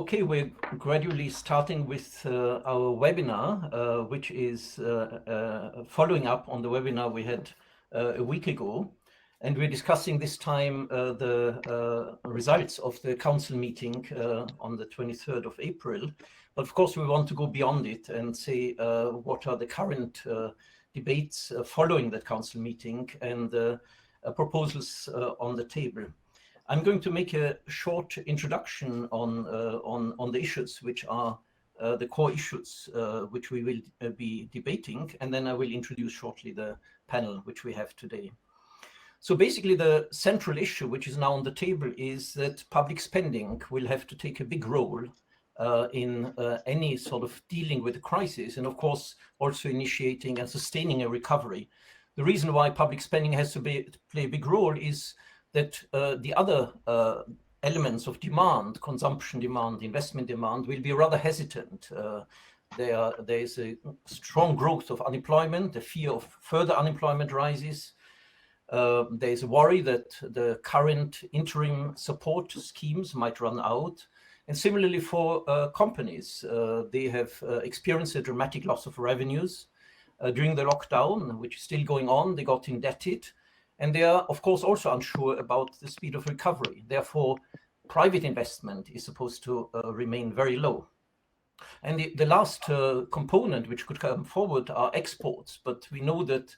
Okay, we're gradually starting with our webinar, which is following up on the webinar we had a week ago. And we're discussing this time the results of the council meeting on the 23rd of April. But of course, we want to go beyond it and say what are the current debates following that council meeting and proposals on the table. I'm going to make a short introduction on the issues which are the core issues which we will be debating, and then I will introduce shortly the panel which we have today. So basically the central issue which is now on the table is that public spending will have to take a big role in any sort of dealing with the crisis, and of course also initiating and sustaining a recovery. The reason why public spending has to play a big role is that the other elements of demand, consumption demand, investment demand, will be rather hesitant. There is a strong growth of unemployment, the fear of further unemployment rises. There is a worry that the current interim support schemes might run out. And similarly for companies, they have experienced a dramatic loss of revenues during the lockdown, which is still going on. They got indebted. And they are, of course, also unsure about the speed of recovery. Therefore, private investment is supposed to remain very low. And the last component which could come forward are exports. But we know that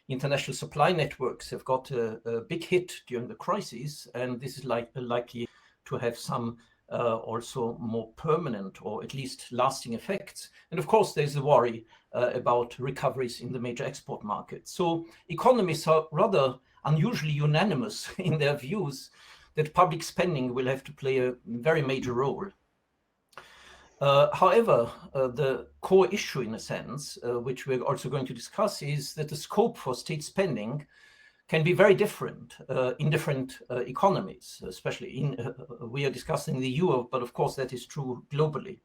international supply networks have got a big hit during the crisis. And this is likely to have some also more permanent or at least lasting effects. And of course, there's the worry about recoveries in the major export markets. So economists are rather unusually unanimous in their views that public spending will have to play a very major role. However, the core issue, in a sense, which we're also going to discuss, is that the scope for state spending can be very different in different economies, especially we are discussing the EU, but of course that is true globally.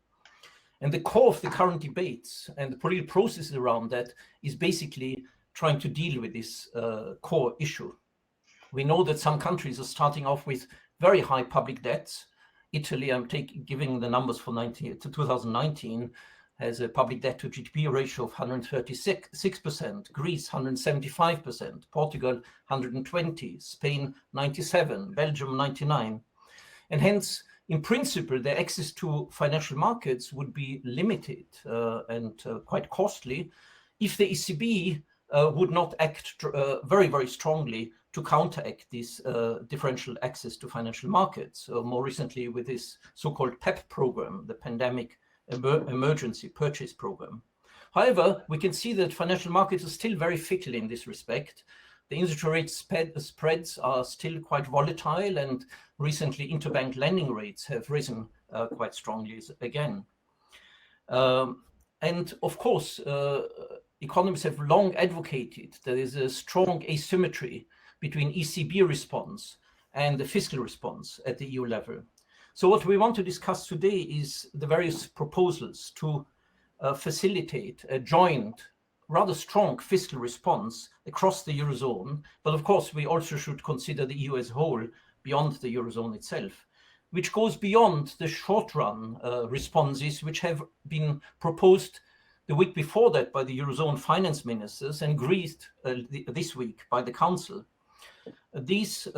And the core of the current debates and the political process around that is basically trying to deal with this core issue. We know that some countries are starting off with very high public debts. Italy, I'm giving the numbers for 2019, has a public debt to GDP ratio of 136%, Greece 175%, Portugal 120%, Spain 97%, Belgium 99%. And hence, in principle, their access to financial markets would be limited and quite costly if the ECB would not act very, very strongly to counteract this differential access to financial markets. More recently with this so-called PEP program, the Pandemic Emergency Purchase Program. However, we can see that financial markets are still very fickle in this respect. The interest rate spreads are still quite volatile, and recently interbank lending rates have risen quite strongly again. And of course, economists have long advocated there is a strong asymmetry between ECB response and the fiscal response at the EU level. So what we want to discuss today is the various proposals to facilitate a joint, rather strong fiscal response across the Eurozone. But of course, we also should consider the EU as a whole beyond the Eurozone itself, which goes beyond the short-run responses which have been proposed the week before that by the Eurozone finance ministers and agreed this week by the Council. These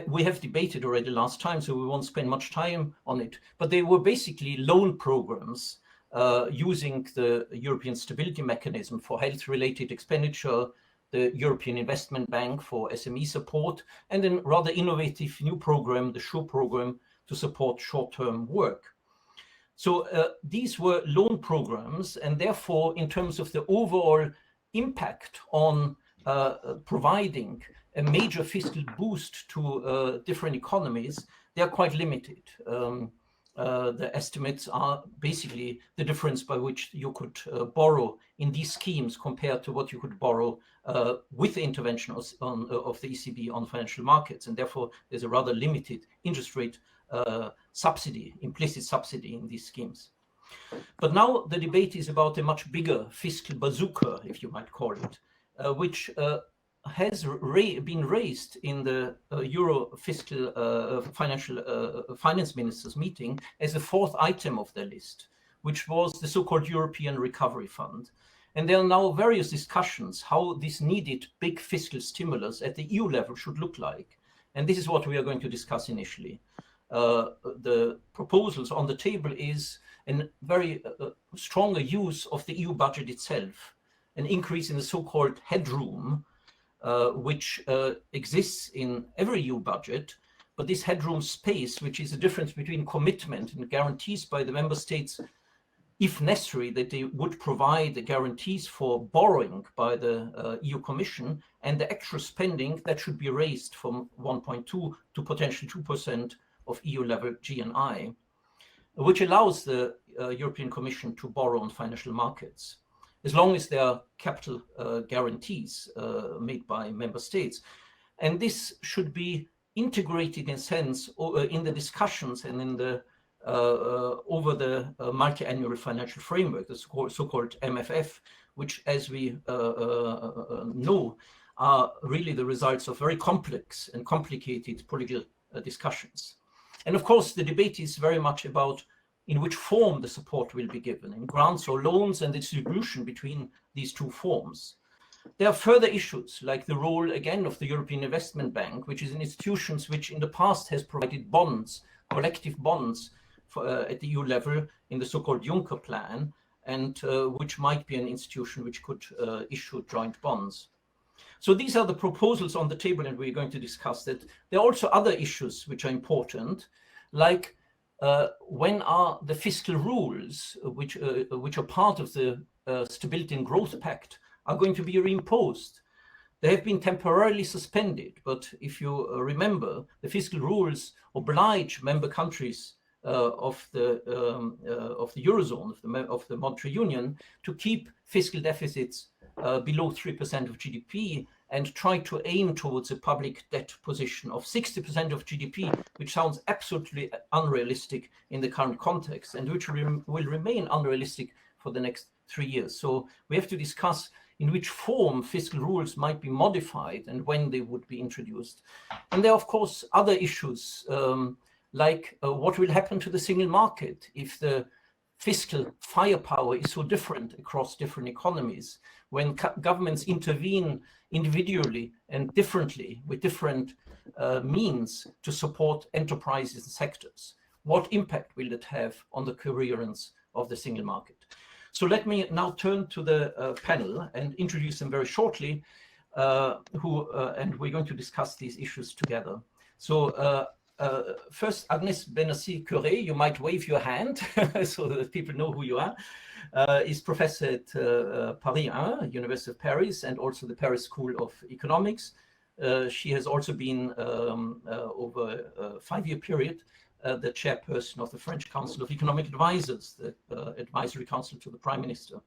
we have debated already last time, so we won't spend much time on it. But they were basically loan programs using the European Stability Mechanism for health-related expenditure, the European Investment Bank for SME support, and a rather innovative new program, the SURE program, to support short-term work. So these were loan programs, and therefore, in terms of the overall impact on providing a major fiscal boost to different economies, they are quite limited. The estimates are basically the difference by which you could borrow in these schemes compared to what you could borrow with the intervention of the ECB on financial markets. And therefore, there's a rather limited interest rate subsidy, implicit subsidy in these schemes. But now the debate is about a much bigger fiscal bazooka, if you might call it, which has been raised in the Euro fiscal finance ministers meeting as a fourth item of their list, which was the so-called European Recovery Fund. And there are now various discussions how this needed big fiscal stimulus at the EU level should look like. And this is what we are going to discuss initially. The proposals on the table is a very stronger use of the EU budget itself, an increase in the so-called headroom, which exists in every EU budget, but this headroom space, which is the difference between commitment and guarantees by the member states, if necessary, that they would provide the guarantees for borrowing by the EU Commission, and the extra spending that should be raised from 1.2 to potentially 2% of EU level GNI, which allows the European Commission to borrow on financial markets, as long as there are capital guarantees made by member states. And this should be integrated in a sense in the discussions and in the over the multi-annual financial framework, the so-called MFF, which, as we know, are really the results of very complex and complicated political discussions. And of course, the debate is very much about in which form the support will be given, in grants or loans, and the distribution between these two forms. There are further issues, like the role, again, of the European Investment Bank, which is an institution which in the past has provided bonds, collective bonds, at the EU level in the so-called Juncker plan, and which might be an institution which could issue joint bonds. So these are the proposals on the table, and we're going to discuss that. There are also other issues which are important, like when are the fiscal rules, which are part of the Stability and Growth Pact, are going to be reimposed. They have been temporarily suspended, but if you remember, the fiscal rules oblige member countries of the Eurozone, of the Monetary Union, to keep fiscal deficits below 3% of GDP and try to aim towards a public debt position of 60% of GDP, which sounds absolutely unrealistic in the current context and which will remain unrealistic for the next 3 years. So we have to discuss in which form fiscal rules might be modified and when they would be introduced. And there are, of course, other issues, like what will happen to the single market if the fiscal firepower is so different across different economies, when governments intervene individually and differently with different means to support enterprises and sectors. What impact will it have on the coherence of the single market? So let me now turn to the panel and introduce them very shortly, and we're going to discuss these issues together. So first, Agnès Bénassy-Quéré, you might wave your hand so that people know who you are, is professor at Paris 1, University of Paris, and also the Paris School of Economics. She has also been, over a 5-year period, the chairperson of the French Council of Economic Advisors, the advisory council to the Prime Minister.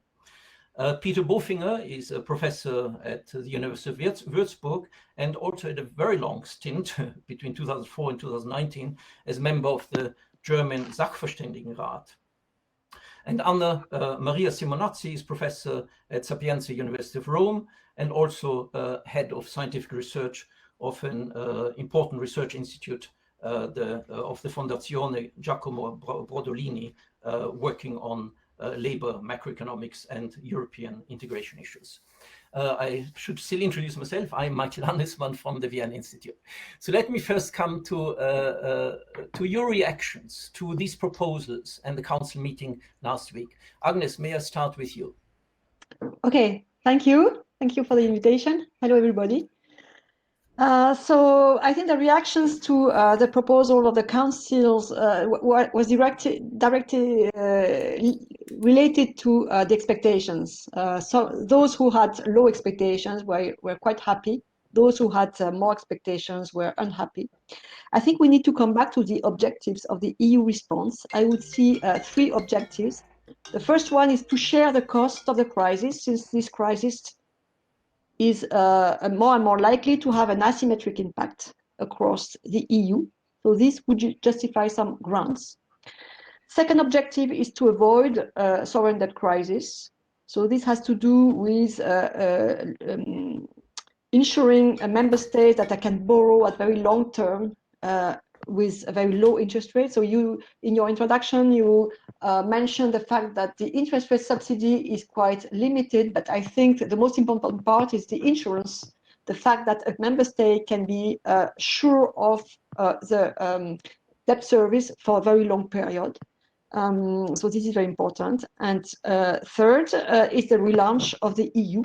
Peter Bofinger is a professor at the University of Würzburg and also had a very long stint between 2004 and 2019 as member of the German Sachverständigenrat. And Anna Maria Simonazzi is professor at Sapienza University of Rome and also head of scientific research of an important research institute of the Fondazione Giacomo Brodolini, working on labor, macroeconomics, and European integration issues. I should still introduce myself. I'm Michael Hannesmann from the Vienna Institute. So let me first come to your reactions to these proposals and the council meeting last week. Agnes, may I start with you? Okay, thank you. Thank you for the invitation. Hello, everybody. So I think the reactions to the proposal of the councils was directly related to the expectations. So those who had low expectations were quite happy. Those who had more expectations were unhappy. I think we need to come back to the objectives of the EU response. I would see 3 objectives. The first one is to share the cost of the crisis, since this crisis is more and more likely to have an asymmetric impact across the EU. So this would justify some grants. Second objective is to avoid sovereign debt crisis. So this has to do with ensuring a member state that I can borrow at very long term with a very low interest rate. So you, in your introduction, you mentioned the fact that the interest rate subsidy is quite limited, but I think the most important part is the insurance, the fact that a member state can be sure of the debt service for a very long period. So this is very important. And third is the relaunch of the EU.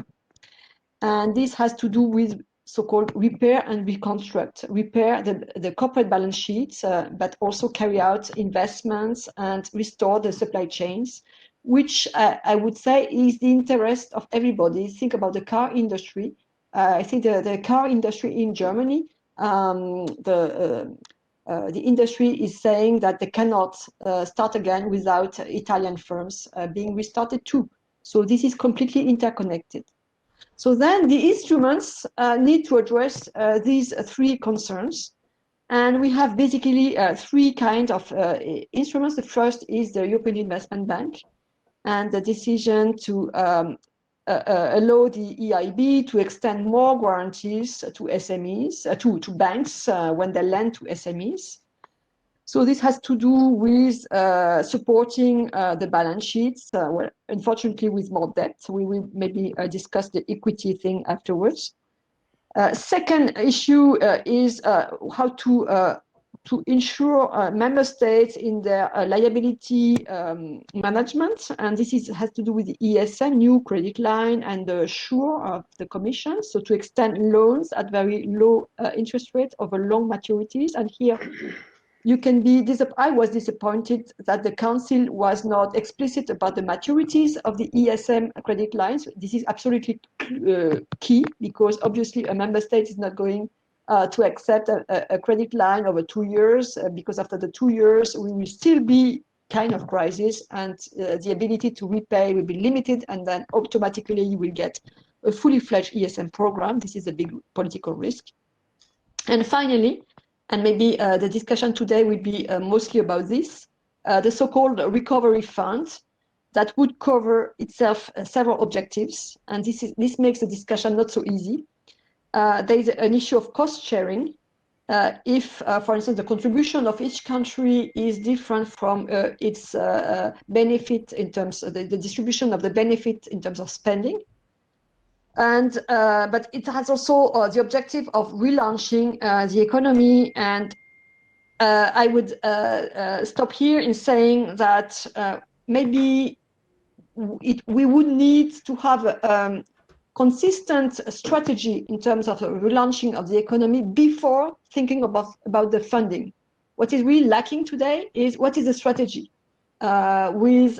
And this has to do with so-called repair and reconstruct, repair the corporate balance sheets, but also carry out investments and restore the supply chains, which I would say is the interest of everybody. Think about the car industry. I think the car industry in Germany, the industry is saying that they cannot start again without Italian firms being restarted too. So this is completely interconnected. So then the instruments need to address these three concerns. And we have basically three kinds of instruments. The first is the European Investment Bank and the decision to allow the EIB to extend more guarantees to SMEs, to banks when they lend to SMEs. So this has to do with supporting the balance sheets, well, unfortunately with more debt. We will maybe discuss the equity thing afterwards. Second issue is how to ensure member states in their liability management. And this has to do with the ESM, new credit line, and the SURE of the Commission. So to extend loans at very low interest rates over long maturities. And here, you can be I was disappointed that the Council was not explicit about the maturities of the ESM credit lines. This is absolutely key, because obviously a member state is not going to accept a credit line over 2 years, because after the 2 years, we will still be kind of crisis, and the ability to repay will be limited, and then automatically you will get a fully fledged ESM program. This is a big political risk. And finally, and maybe the discussion today will be mostly about this, the so-called recovery fund that would cover itself several objectives. And this makes the discussion not so easy. There is an issue of cost sharing. If, for instance, the contribution of each country is different from its benefit in terms of the distribution of the benefit in terms of spending. And but it has also the objective of relaunching the economy. And I would stop here in saying that maybe we would need to have a consistent strategy in terms of the relaunching of the economy before thinking about the funding. What is really lacking today is what is the strategy with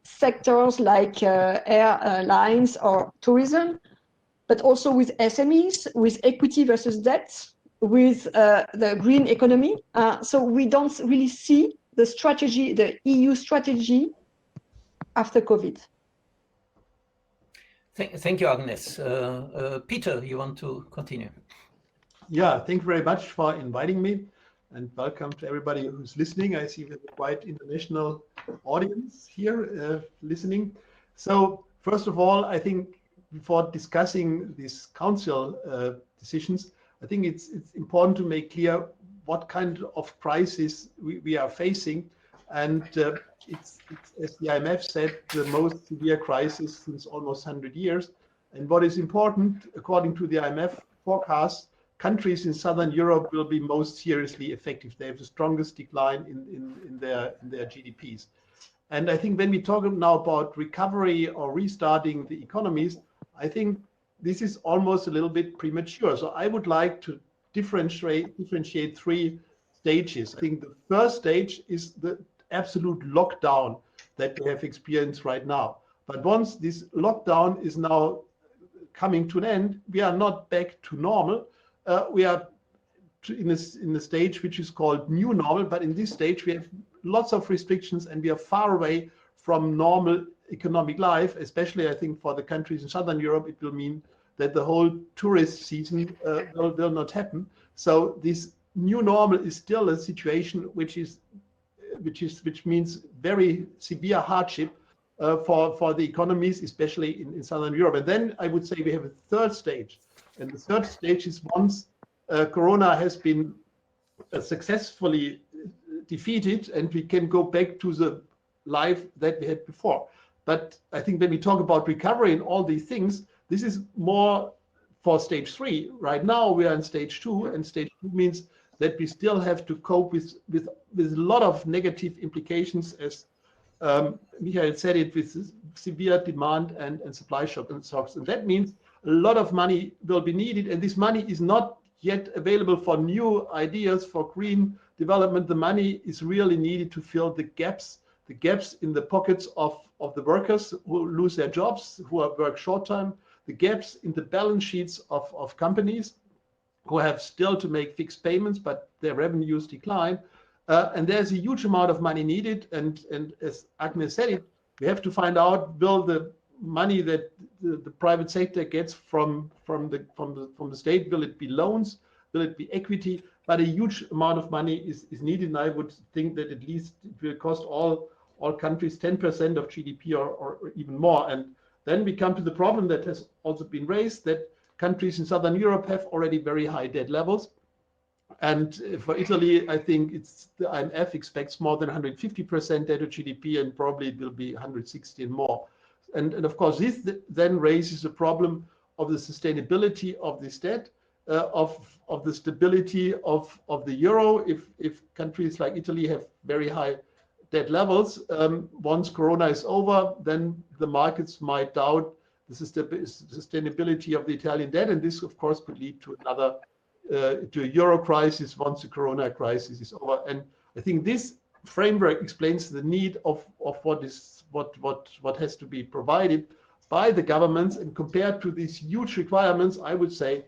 sectors like airlines or tourism, but also with SMEs, with equity versus debt, with the green economy. So we don't really see the strategy, the EU strategy after COVID. Thank you, Agnes. Peter, you want to continue? Yeah, thank you very much for inviting me, and welcome to everybody who's listening. I see we have a quite international audience here listening. So first of all, I think before discussing these council decisions, I think it's important to make clear what kind of crisis we are facing. And it's, as the IMF said, the most severe crisis since almost 100 years. And what is important, according to the IMF forecast, countries in Southern Europe will be most seriously affected. They have the strongest decline in their GDPs. And I think when we talk now about recovery or restarting the economies, I think this is almost a little bit premature. So I would like to differentiate three stages. I think the first stage is the absolute lockdown that we have experienced right now. But once this lockdown is now coming to an end, we are not back to normal. We are in a stage which is called new normal, but in this stage we have lots of restrictions and we are far away from normal economic life, especially I think for the countries in Southern Europe. It will mean that the whole tourist season will not happen. So this new normal is still a situation which means very severe hardship for the economies, especially in Southern Europe. And then I would say we have a third stage, And the third stage is once Corona has been successfully defeated and we can go back to the life that we had before. But I think when we talk about recovery and all these things, this is more for stage 3. Right now we are in stage 2, and stage 2 means that we still have to cope with a lot of negative implications, as Michael said it, with severe demand and supply shocks. And that means a lot of money will be needed, and this money is not yet available for new ideas, for green development. The money is really needed to fill the gaps in the pockets of the workers who lose their jobs, who work short time, the gaps in the balance sheets of companies who have still to make fixed payments, but their revenues decline. And there's a huge amount of money needed. And as Agnès said it, we have to find out, will the money that the private sector gets from the state, will it be loans, will it be equity? But a huge amount of money is needed, and I would think that at least it will cost all countries 10% of GDP or even more. And then we come to the problem that has also been raised, that countries in Southern Europe have already very high debt levels. And for Italy, I think the IMF expects more than 150% debt to GDP, and probably it will be 160 and more. And of course, this then raises the problem of the sustainability of this debt, of the stability of the euro. If countries like Italy have very high debt levels, once Corona is over, then the markets might doubt the sustainability of the Italian debt, and this, of course, could lead to another to a euro crisis once the Corona crisis is over. And I think this framework explains the need of what has to be provided by the governments, and compared to these huge requirements, I would say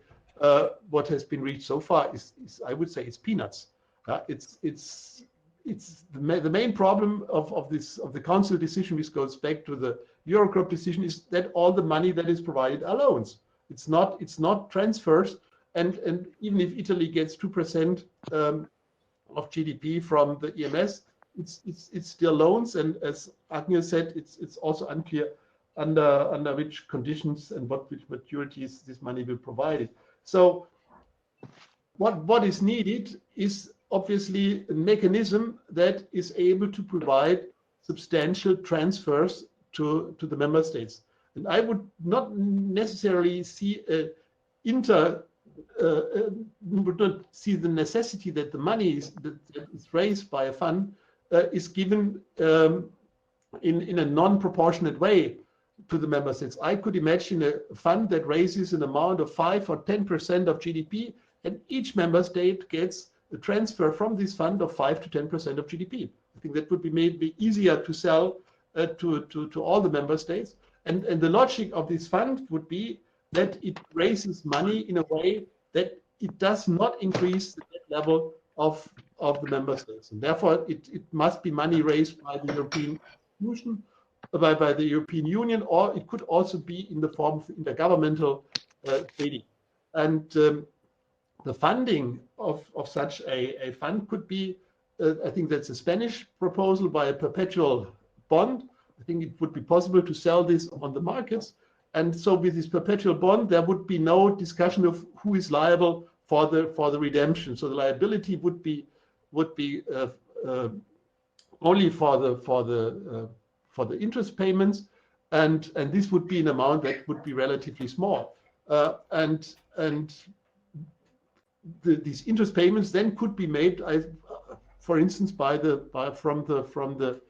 what has been reached so far is I would say it's peanuts. It's the main problem of the Council decision, which goes back to the Eurogroup decision, is that all the money that is provided are loans. It's not transfers. And even if Italy gets 2% of GDP from the EMS, it's still loans. And as Agnès said, it's also unclear under which conditions and which maturities this money will provide it. So what is needed is obviously a mechanism that is able to provide substantial transfers to the member states. And I would not necessarily see would not see the necessity that the money that is raised by a fund is given in a non-proportionate way to the member states. I could imagine a fund that raises an amount of 5 or 10% of GDP, and each member state gets a transfer from this fund of 5 to 10% of GDP. I think that would be maybe easier to sell to all the member states. And the logic of this fund would be that it raises money in a way that it does not increase the debt level of the member states. And therefore, it must be money raised by the European Union, by the European Union, or it could also be in the form of intergovernmental trading. And the funding of such a fund could be, I think that's a Spanish proposal, by a perpetual bond. I think it would be possible to sell this on the markets. And so with this perpetual bond, there would be no discussion of who is liable for the redemption. So the liability would be only for the interest payments, and this would be an amount that would be relatively small. These interest payments then could be made, for instance, from the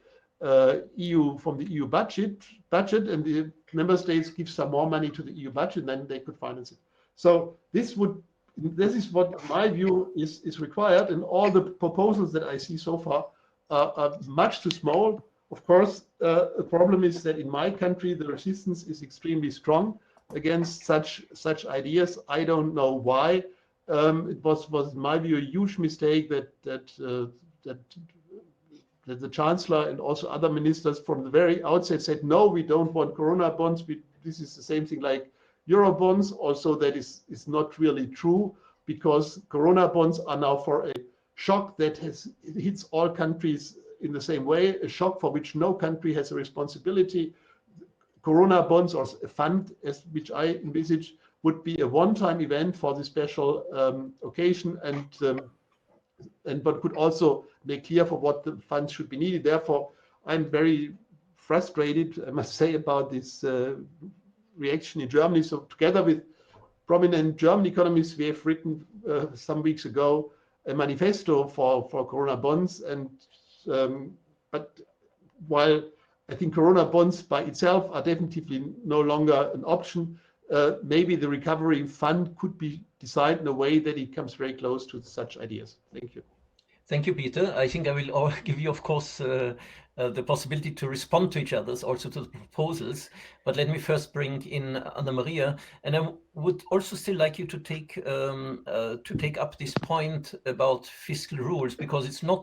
EU budget, and the member states give some more money to the EU budget, and then they could finance it. So this is what, in my view, is required, and all the proposals that I see so far are much too small. Of course, the problem is that in my country the resistance is extremely strong against such ideas. I don't know why. It was in my view a huge mistake that the Chancellor and also other ministers from the very outset said, no, we don't want Corona bonds. This is the same thing like Euro bonds. Also, that is not really true, because Corona bonds are now for a shock that hits all countries in the same way, a shock for which no country has a responsibility. Corona bonds, or a fund, which I envisage, would be a one-time event for the special occasion, but could also make clear for what the funds should be needed. Therefore, I'm very frustrated, I must say, about this reaction in Germany. So together with prominent German economists, we have written some weeks ago a manifesto for Corona bonds. And but while I think Corona bonds by itself are definitely no longer an option, maybe the recovery fund could be designed in a way that it comes very close to such ideas. Thank you. Thank you, Peter. I think I will give you, of course, the possibility to respond to each other's, also to the proposals. But let me first bring in Anna Maria, and I would also still like you to take up this point about fiscal rules, because it's not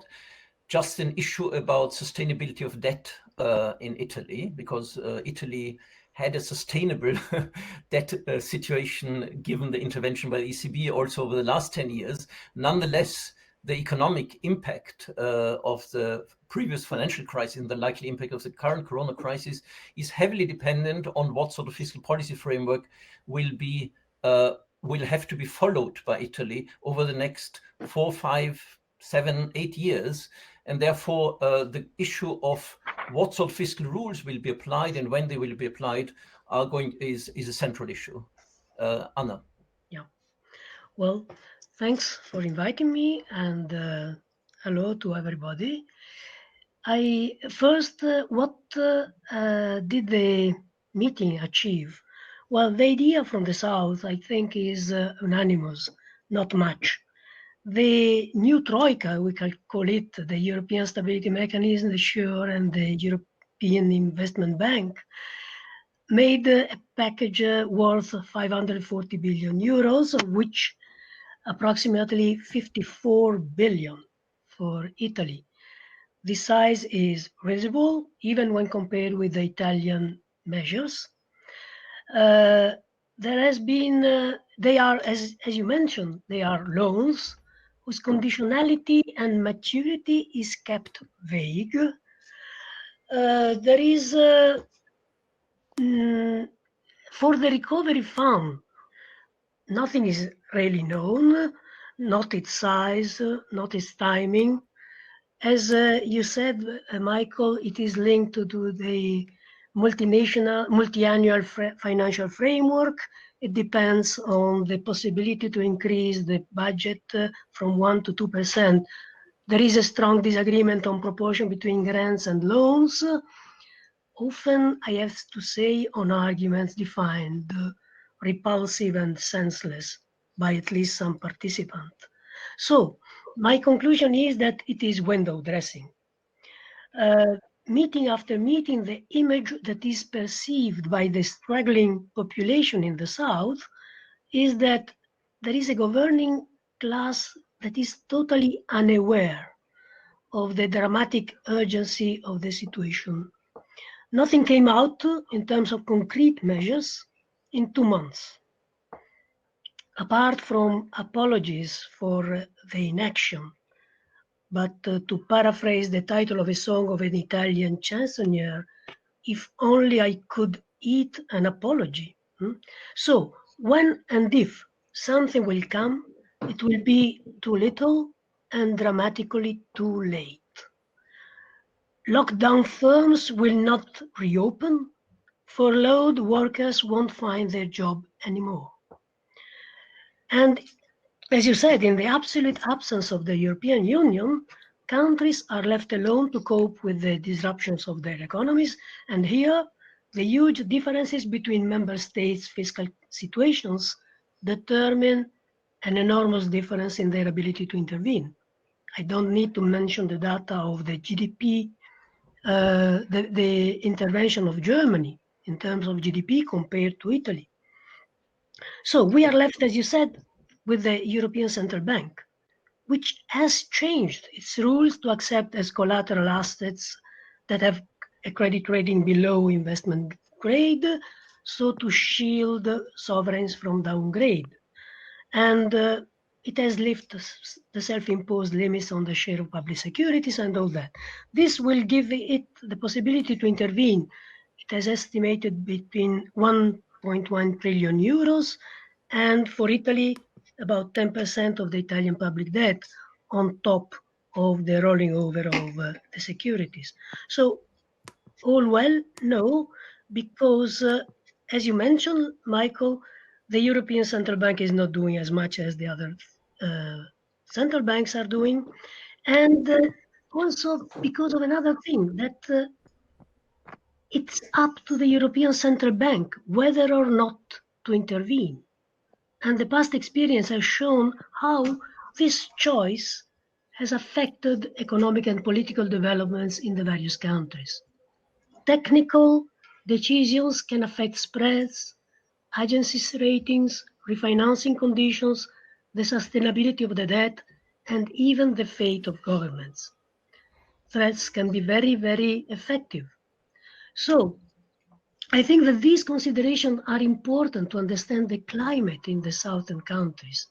just an issue about sustainability of debt in Italy, because Italy had a sustainable debt situation given the intervention by the ECB also over the last 10 years. Nonetheless, the economic impact of the previous financial crisis and the likely impact of the current corona crisis is heavily dependent on what sort of fiscal policy framework will have to be followed by Italy over the next 4, 5, 7, 8 years. And therefore, the issue of what sort of fiscal rules will be applied and when they will be applied is a central issue. Anna. Yeah. Well, thanks for inviting me, and hello to everybody. What did the meeting achieve? Well, the idea from the South, I think, is unanimous, not much. The new Troika, we can call it, the European Stability Mechanism, the SURE, and the European Investment Bank, made a package worth 540 billion euros, of which approximately 54 billion for Italy. This size is reasonable, even when compared with the Italian measures. There has been, they are, as you mentioned, they are loans whose conditionality and maturity is kept vague. There is, for the recovery fund, nothing is really known, not its size, not its timing. As you said, Michael, it is linked to the multi-annual financial framework. It depends on the possibility to increase the budget from 1 to 2%. There is a strong disagreement on proportion between grants and loans. Often, I have to say, on arguments defined repulsive and senseless by at least some participant. So, my conclusion is that it is window dressing. Meeting after meeting, the image that is perceived by the struggling population in the South is that there is a governing class that is totally unaware of the dramatic urgency of the situation. Nothing came out in terms of concrete measures in 2 months. Apart from apologies for the inaction, but to paraphrase the title of a song of an Italian chansonnier, if only I could eat an apology. So when and if something will come, it will be too little and dramatically too late. Lockdown firms will not reopen. Furloughed workers won't find their job anymore. And as you said, in the absolute absence of the European Union, countries are left alone to cope with the disruptions of their economies. And here, the huge differences between member states' fiscal situations determine an enormous difference in their ability to intervene. I don't need to mention the data of the GDP, the intervention of Germany in terms of GDP compared to Italy. So we are left, as you said, with the European Central Bank, which has changed its rules to accept as collateral assets that have a credit rating below investment grade, so to shield sovereigns from downgrade. And it has lifted the self-imposed limits on the share of public securities and all that. This will give it the possibility to intervene. It has estimated between 1.1 trillion euros and for Italy, about 10% of the Italian public debt on top of the rolling over of the securities. So all well? No, because as you mentioned, Michael, the European Central Bank is not doing as much as the other central banks are doing. And also because of another thing, that it's up to the European Central Bank whether or not to intervene. And the past experience has shown how this choice has affected economic and political developments in the various countries. Technical decisions can affect spreads, agencies' ratings, refinancing conditions, the sustainability of the debt, and even the fate of governments. Threats can be very, very effective. So I think that these considerations are important to understand the climate in the southern countries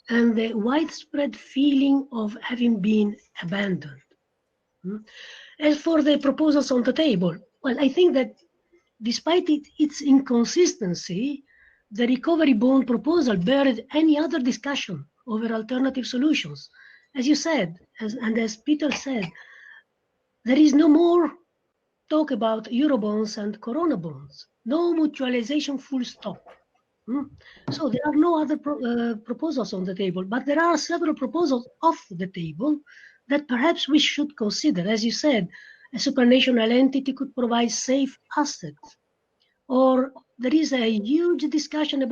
and the widespread feeling of having been abandoned. As for the proposals on the table, well, I think that despite its inconsistency, the recovery bond proposal buried any other discussion over alternative solutions. As you said, and as Peter said, there is no more talk about Eurobonds and Corona bonds. No mutualization, full stop. So there are no other proposals on the table, but there are several proposals off the table that perhaps we should consider. As you said, a supranational entity could provide safe assets. Or there is a huge discussion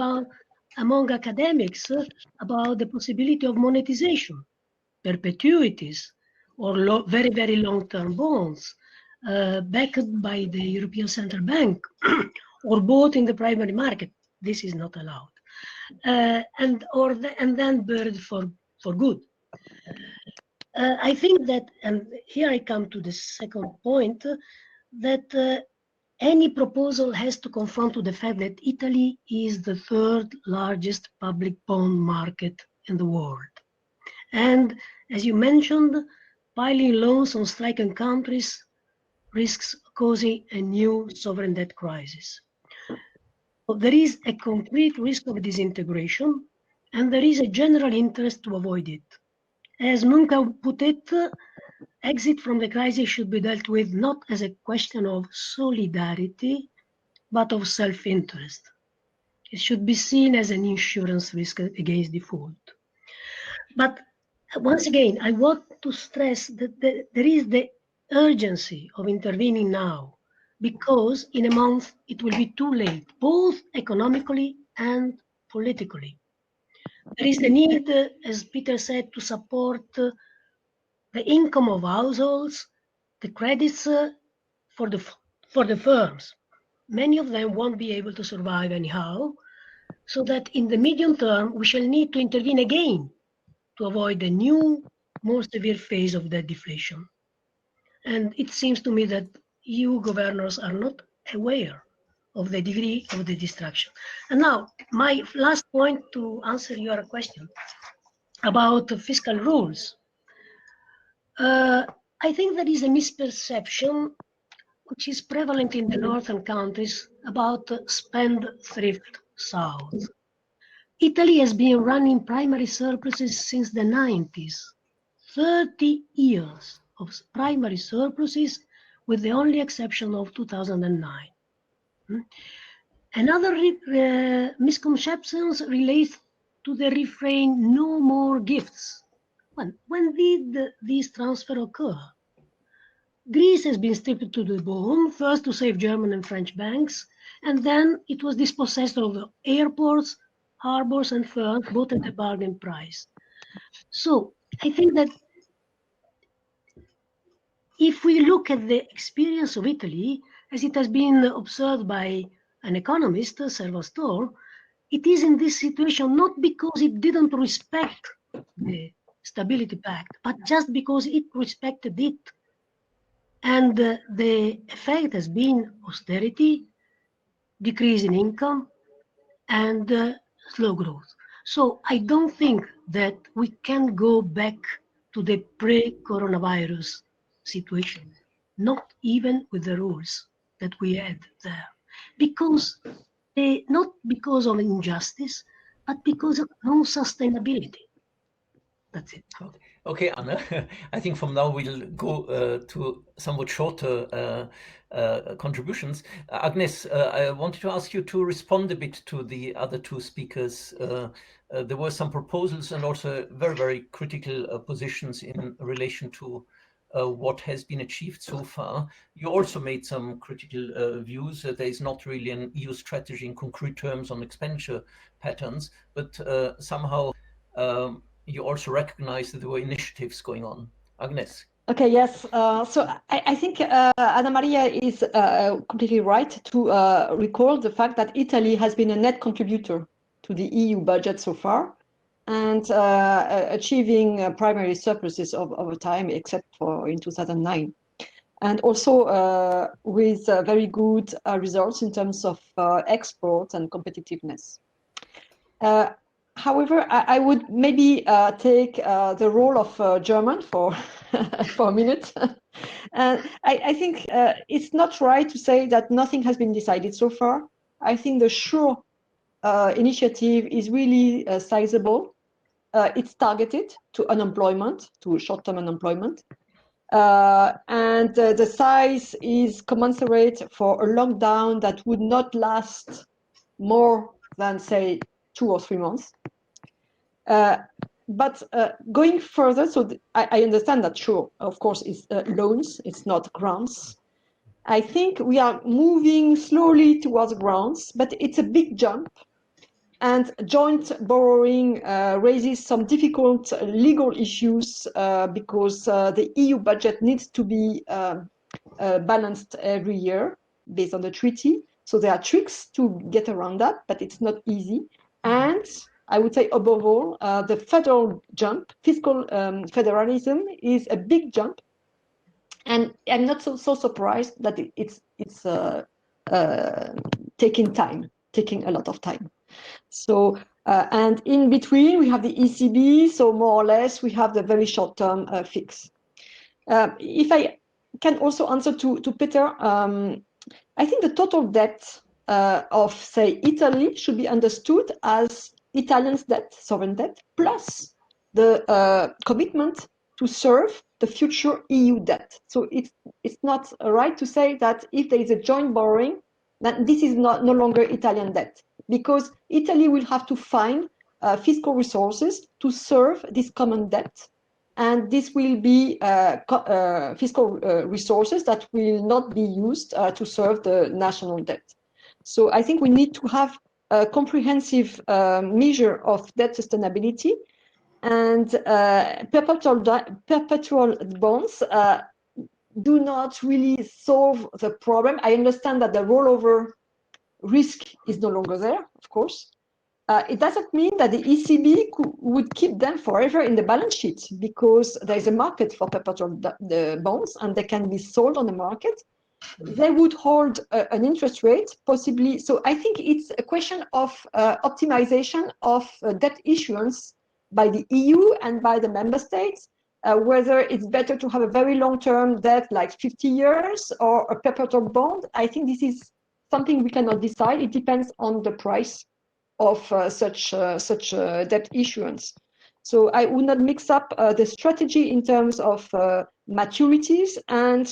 among academics about the possibility of monetization, perpetuities, or very, very long-term bonds backed by the European Central Bank or bought in the primary market. This is not allowed. And then buried for good. I think that, and here I come to the second point, that any proposal has to confront to the fact that Italy is the third largest public bond market in the world. And as you mentioned, piling loans on stricken countries risks causing a new sovereign debt crisis. There is a concrete risk of disintegration, and there is a general interest to avoid it. As Munka put it, exit from the crisis should be dealt with not as a question of solidarity, but of self-interest. It should be seen as an insurance risk against default. But once again, I want to stress that there is the urgency of intervening now, because in a month it will be too late, both economically and politically. There is the need, as Peter said, to support the income of households, the credits for the firms. Many of them won't be able to survive anyhow, so that in the medium term we shall need to intervene again to avoid a new, more severe phase of debt deflation. And it seems to me that EU governors are not aware of the degree of the destruction. And now, my last point to answer your question about the fiscal rules. I think there is a misperception which is prevalent in the northern countries about spendthrift south. Italy has been running primary surpluses since the 90s. 30 years of primary surpluses, with the only exception of 2009. Another misconception relates to the refrain, no more gifts. When did this transfer occur? Greece has been stripped to the bone, first to save German and French banks, and then it was dispossessed of the airports, harbors, and firms, both at a bargain price. So I think that if we look at the experience of Italy, as it has been observed by an economist, Servastor, it is in this situation not because it didn't respect the Stability Pact, but just because it respected it. And the effect has been austerity, decrease in income, and slow growth. So I don't think that we can go back to the pre-coronavirus situation, not even with the rules that we had there, because not because of injustice, but because of non-sustainability. That's it. Okay, Anna. I think from now we'll go to somewhat shorter contributions. Agnes, I wanted to ask you to respond a bit to the other two speakers. There were some proposals and also very, very critical positions in relation to what has been achieved so far. You also made some critical views. There is not really an EU strategy in concrete terms on expenditure patterns, but somehow you also recognize that there were initiatives going on. Agnes. Okay, yes. So I think Anna Maria is completely right to recall the fact that Italy has been a net contributor to the EU budget so far, and achieving primary surpluses over time, except for in 2009. And also with very good results in terms of export and competitiveness. However, I would maybe take the role of German for for a minute. And I think it's not right to say that nothing has been decided so far. I think the SURE initiative is really sizable. It's targeted to unemployment, to short-term unemployment. And the size is commensurate for a lockdown that would not last more than, say, 2 or 3 months. But going further, so I understand that, sure, of course, it's loans, it's not grants. I think we are moving slowly towards grants, but it's a big jump. And joint borrowing raises some difficult legal issues because the EU budget needs to be balanced every year based on the treaty. So there are tricks to get around that, but it's not easy. And I would say above all, the federal jump, fiscal federalism is a big jump. And I'm not so surprised that it's taking a lot of time. So, and in between, we have the ECB, so more or less, we have the very short-term fix. If I can also answer to Peter, I think the total debt of, say, Italy should be understood as Italians' debt, sovereign debt, plus the commitment to serve the future EU debt. So it's not right to say that if there is a joint borrowing, that this is no longer Italian debt, because Italy will have to find fiscal resources to serve this common debt. And this will be fiscal resources that will not be used to serve the national debt. So I think we need to have a comprehensive measure of debt sustainability, and perpetual bonds do not really solve the problem. I understand that the rollover risk is no longer there, of course. It doesn't mean that the ECB would keep them forever in the balance sheet, because there is a market for perpetual bonds and they can be sold on the market. They would hold an interest rate, possibly. So I think it's a question of optimization of debt issuance by the EU and by the member states, whether it's better to have a very long-term debt, like 50 years, or a perpetual bond. I think this is something we cannot decide. It depends on the price of such debt issuance. So I would not mix up the strategy in terms of maturities, and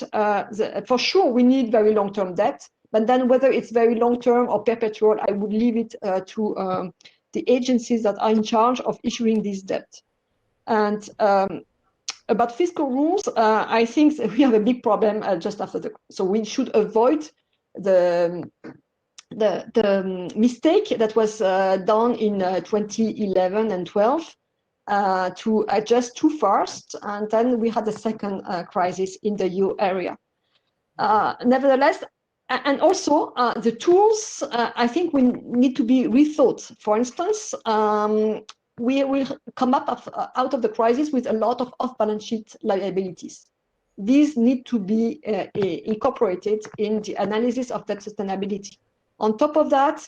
for sure we need very long-term debt, but then whether it's very long-term or perpetual, I would leave it to the agencies that are in charge of issuing this debt. And about fiscal rules, I think we have a big problem just after so we should avoid the mistake that was done in 2011 and 12 to adjust too fast, and then we had a second crisis in the euro area. Nevertheless, and also the tools, I think we need to be rethought. For instance, we will come up out of the crisis with a lot of off-balance sheet liabilities. These need to be incorporated in the analysis of debt sustainability. On top of that,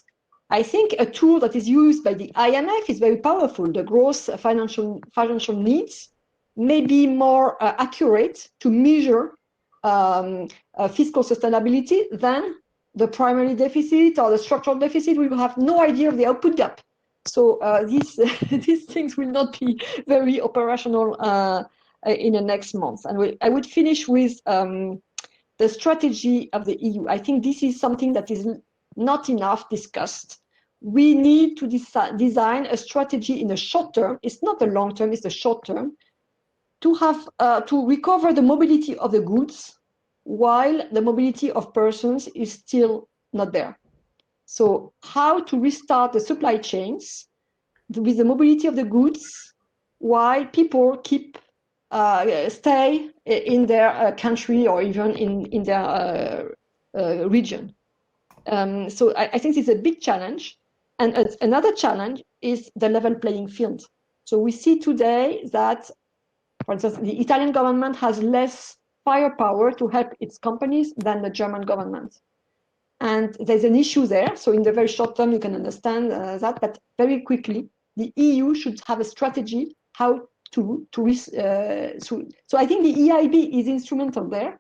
I think a tool that is used by the IMF is very powerful. The gross financial needs may be more accurate to measure fiscal sustainability than the primary deficit or the structural deficit. We will have no idea of the output gap. So these things will not be very operational in the next months. And I would finish with the strategy of the EU. I think this is something that is not enough discussed. We need to design a strategy in the short term. It's not the long term, it's the short term, to have to recover the mobility of the goods while the mobility of persons is still not there. So how to restart the supply chains with the mobility of the goods while people stay in their country or even in their region. So I think it's a big challenge. And another challenge is the level playing field. So we see today that, for instance, the Italian government has less firepower to help its companies than the German government. And there's an issue there. So in the very short term, you can understand that, but very quickly, the EU should have a strategy how to so I think the EIB is instrumental there,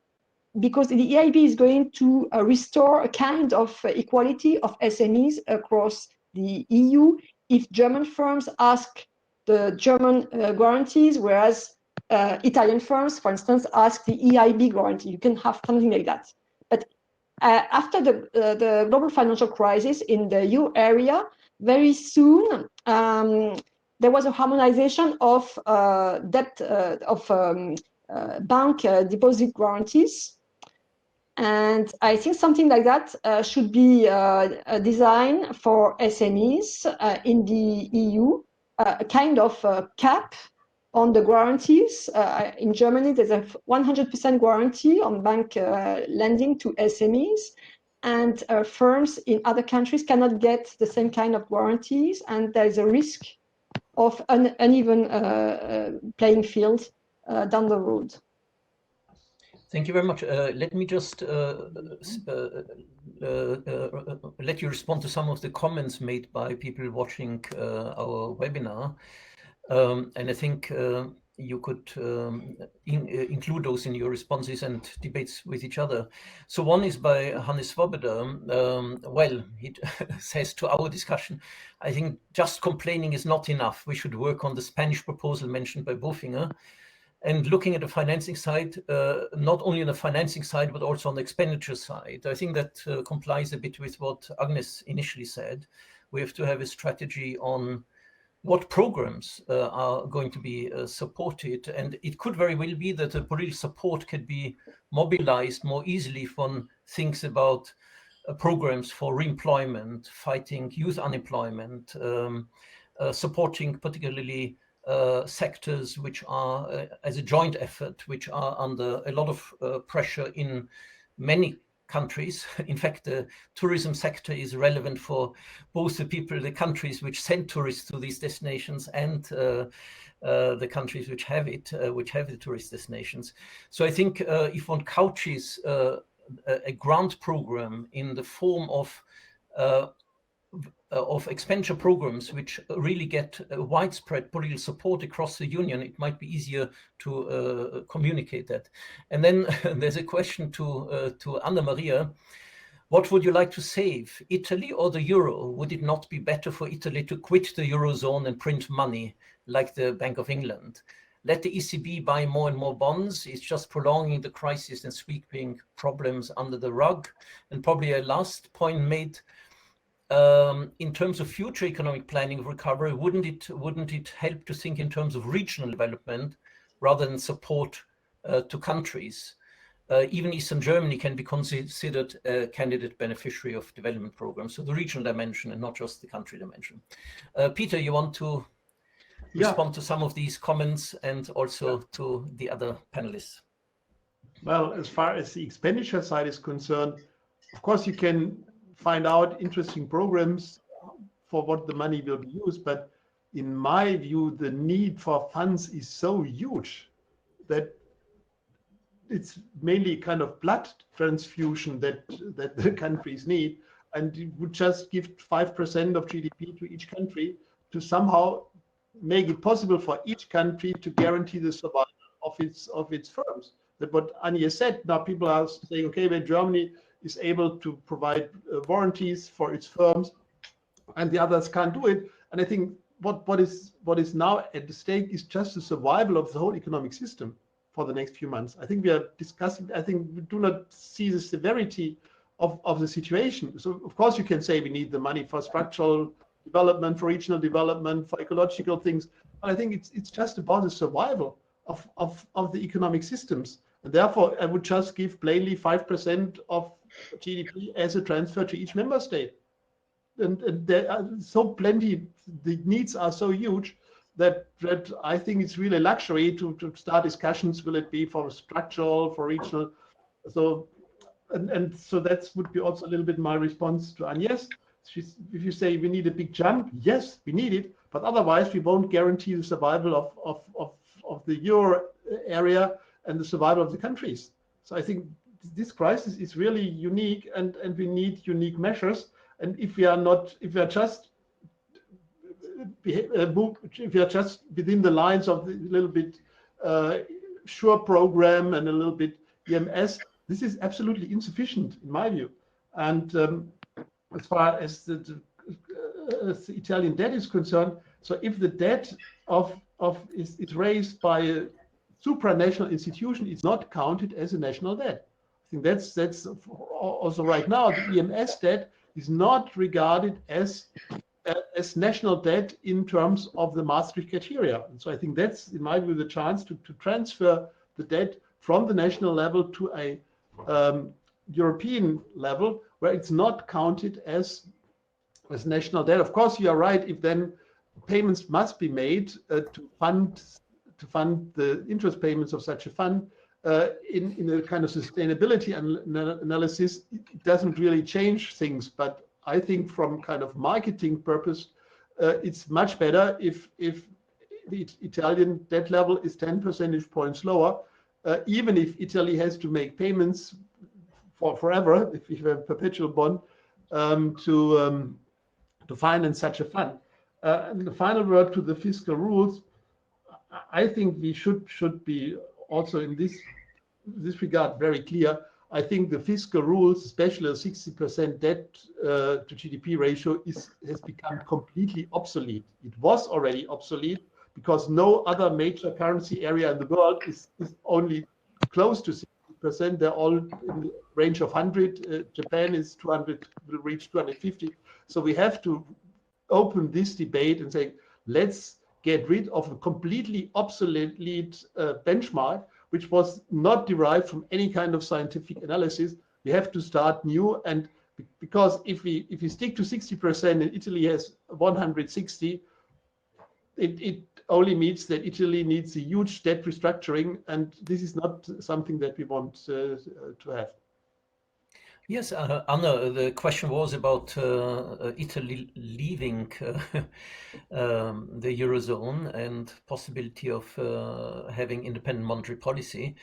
because the EIB is going to restore a kind of equality of SMEs across the EU. If German firms ask the German guarantees, whereas Italian firms, for instance, ask the EIB guarantee, you can have something like that. But after the global financial crisis in the euro area, very soon there was a harmonization of debt of bank deposit guarantees. And I think something like that should be a design for SMEs in the EU, a kind of cap on the guarantees. In Germany, there's a 100% guarantee on bank lending to SMEs, and firms in other countries cannot get the same kind of guarantees, and there's a risk of an uneven playing field down the road. Thank you very much. Let me just let you respond to some of the comments made by people watching our webinar. And I think you could include those in your responses and debates with each other. So one is by Hannes Swoboda. Well, he says to our discussion, I think just complaining is not enough. We should work on the Spanish proposal mentioned by Bofinger. And looking at the financing side, not only on the financing side, but also on the expenditure side. I think that complies a bit with what Agnès initially said. We have to have a strategy on what programs are going to be supported. And it could very well be that the political support could be mobilized more easily if one thinks about programs for re-employment, fighting youth unemployment, supporting particularly sectors which are, as a joint effort, which are under a lot of pressure in many countries. In fact, the tourism sector is relevant for both the countries which send tourists to these destinations and the countries which have the tourist destinations. So I think if one couches a grant program in the form of expenditure programs which really get widespread political support across the union, it might be easier to communicate that. And then there's a question to Anna Maria. What would you like to save, Italy or the euro? Would it not be better for Italy to quit the Eurozone and print money like the Bank of England? Let the ECB buy more and more bonds. It's just prolonging the crisis and sweeping problems under the rug. And probably a last point made, in terms of future economic planning of recovery, wouldn't it help to think in terms of regional development rather than support to countries? Even Eastern Germany can be considered a candidate beneficiary of development programs. So the regional dimension and not just the country dimension. Peter, you want to respond to some of these comments and also to the other panelists? Well, as far as the expenditure side is concerned, of course, you can find out interesting programs for what the money will be used. But in my view, the need for funds is so huge that it's mainly kind of blood transfusion that the countries need. And you would just give 5% of GDP to each country to somehow make it possible for each country to guarantee the survival of its firms. That what Anja said, now people are saying, okay, when Germany is able to provide warranties for its firms and the others can't do it, And I think what is now at the stake is just the survival of the whole economic system for the next few months. I think we are discussing, I think we do not see the severity of the situation. So of course you can say we need the money for structural development, for regional development, for ecological things. But I think it's just about the survival of the economic systems. And therefore I would just give plainly 5% of GDP as a transfer to each member state. And there are so plenty, the needs are so huge that I think it's really a luxury to start discussions. Will it be for structural, for regional? So, and so that would be also a little bit my response to Agnès. If you say we need a big jump, yes, we need it, but otherwise we won't guarantee the survival of the euro area and the survival of the countries. So I think this crisis is really unique, and we need unique measures. And if we are just within the lines of the little bit SURE program and a little bit EMS, this is absolutely insufficient in my view. And as far as the Italian debt is concerned, so if the debt is raised by a supranational institution, it's not counted as a national debt. I think that's also right now the EMS debt is not regarded as national debt in terms of the Maastricht criteria. And so I think that's, in my view, the chance to transfer the debt from the national level to a European level where it's not counted as national debt. Of course, you are right. If then payments must be made to fund the interest payments of such a fund, in a kind of sustainability analysis, it doesn't really change things. But I think from kind of marketing purpose, it's much better if the Italian debt level is 10 percentage points lower, even if Italy has to make payments for forever, if you have a perpetual bond, to finance such a fund. And the final word to the fiscal rules, I think we should be also in this regard very clear. I think the fiscal rules, especially a 60% debt to GDP ratio, has become completely obsolete. It was already obsolete because no other major currency area in the world is only close to 60%. They're all in the range of 100. Japan is 200, will reach 250. So we have to open this debate and say, let's get rid of a completely obsolete benchmark, which was not derived from any kind of scientific analysis. We have to start new, and because if we stick to 60% and Italy has 160, it only means that Italy needs a huge debt restructuring, and this is not something that we want to have. Yes, Anna, the question was about Italy leaving the Eurozone and possibility of having independent monetary policy.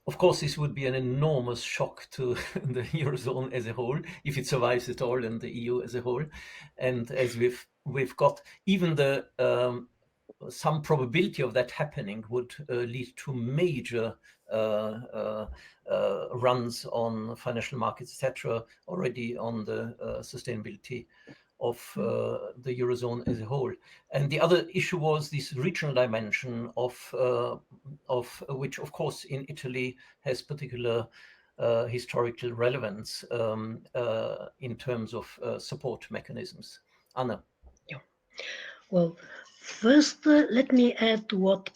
Of course, this would be an enormous shock to the Eurozone as a whole, if it survives at all, and the EU as a whole. And as we've got, even the some probability of that happening would lead to major runs on financial markets, etc., already on the sustainability of the Eurozone as a whole. And the other issue was this regional dimension of which, of course, in Italy has particular historical relevance in terms of support mechanisms. Anna. Yeah. Well, first, let me add to what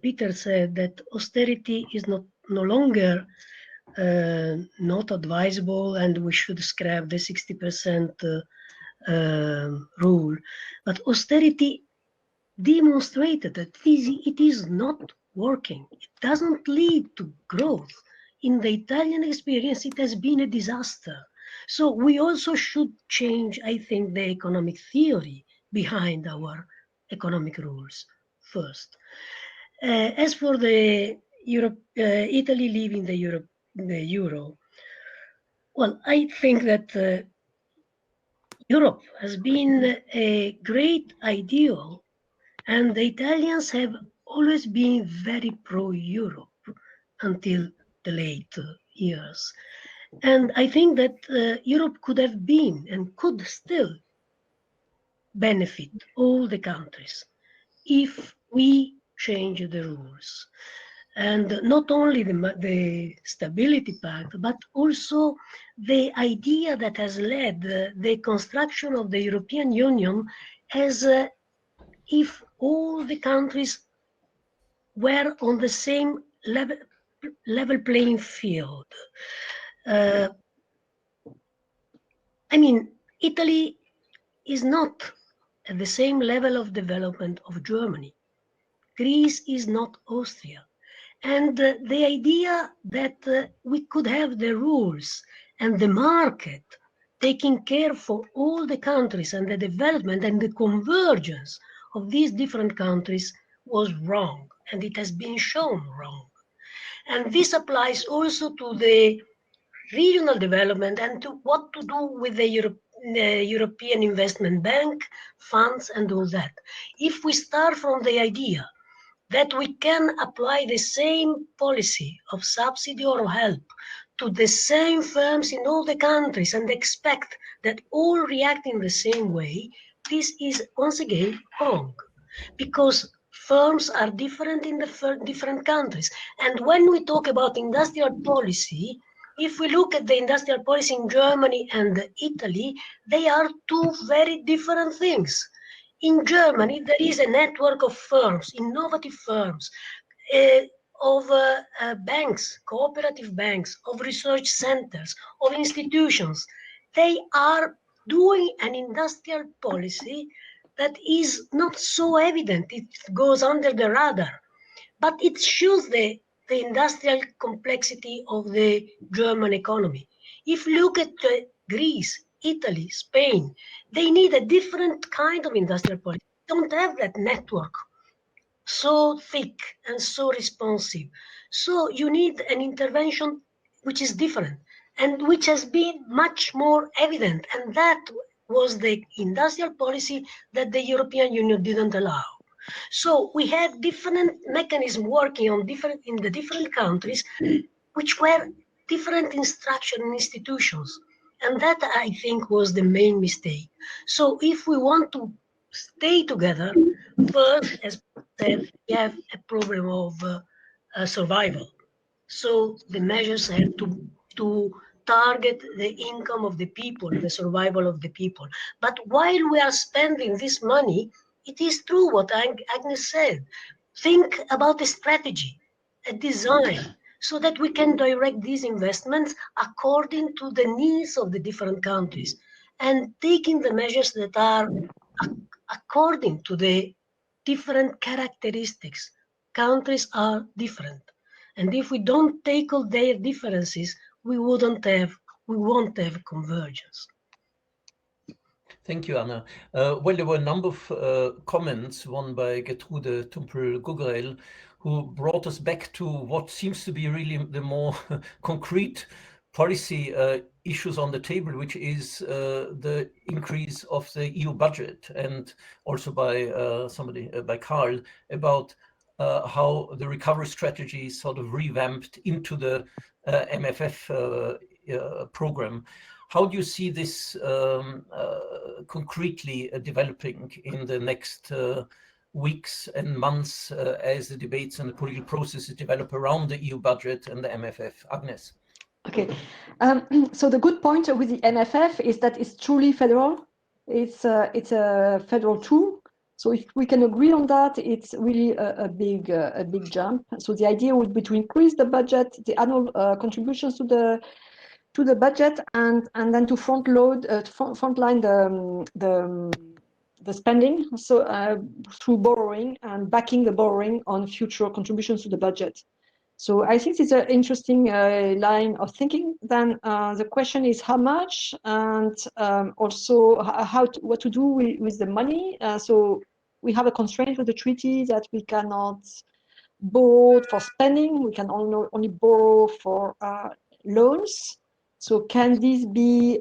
Peter said, that austerity is no longer not advisable, and we should scrap the 60% rule. But austerity demonstrated that it is not working. It doesn't lead to growth. In the Italian experience, it has been a disaster. So we also should change, I think, the economic theory behind our economic rules first. As for the Italy leaving the euro, well, I think that Europe has been a great ideal, and the Italians have always been very pro-Europe until the late years. And I think that Europe could have been and could still benefit all the countries if we change the rules. And not only the Stability Pact, but also the idea that has led the construction of the European Union as if all the countries were on the same level playing field. I mean, Italy is not at the same level of development of Germany. Greece is not Austria. And the idea that we could have the rules and the market taking care for all the countries and the development and the convergence of these different countries was wrong, and it has been shown wrong. And this applies also to the regional development and to what to do with the European Investment Bank, funds, and all that. If we start from the idea that we can apply the same policy of subsidy or help to the same firms in all the countries and expect that all react in the same way, this is once again wrong, because firms are different in the different countries. And when we talk about industrial policy, if we look at the industrial policy in Germany and Italy, they are two very different things. In Germany, there is a network of firms, innovative firms, of banks, cooperative banks, of research centers, of institutions. They are doing an industrial policy that is not so evident. It goes under the radar, but it shows the industrial complexity of the German economy. If you look at Greece, Italy, Spain, they need a different kind of industrial policy. They don't have that network so thick and so responsive. So you need an intervention which is different and which has been much more evident. And that was the industrial policy that the European Union didn't allow. So we had different mechanisms working on in the different countries, which were different in structure and institutions. And that, I think, was the main mistake. So if we want to stay together, first, as I said, we have a problem of survival. So the measures have to target the income of the people, the survival of the people. But while we are spending this money, it is true what Agnes said. Think about a strategy, a design, so that we can direct these investments according to the needs of the different countries and taking the measures that are according to the different characteristics. Countries are different. And if we don't tackle their differences, we won't have convergence. Thank you, Anna. Well, there were a number of comments, one by Gertrude Tumpel-Gugrel, who brought us back to what seems to be really the more concrete policy issues on the table, which is the increase of the EU budget, and also by by Carl, about how the recovery strategy is sort of revamped into the MFF program. How do you see this concretely developing in the next weeks and months as the debates and the political processes develop around the EU budget and the MFF? Agnès. Okay, so the good point with the MFF is that it's truly federal. It's a federal tool. So if we can agree on that, it's really a big jump. So the idea would be to increase the budget, the annual contributions to the budget, and then to frontline the spending. So through borrowing and backing the borrowing on future contributions to the budget. So I think it's an interesting line of thinking. Then the question is how much, and also what to do with the money. So we have a constraint with the treaty that we cannot borrow for spending. We can only borrow for loans. So can this be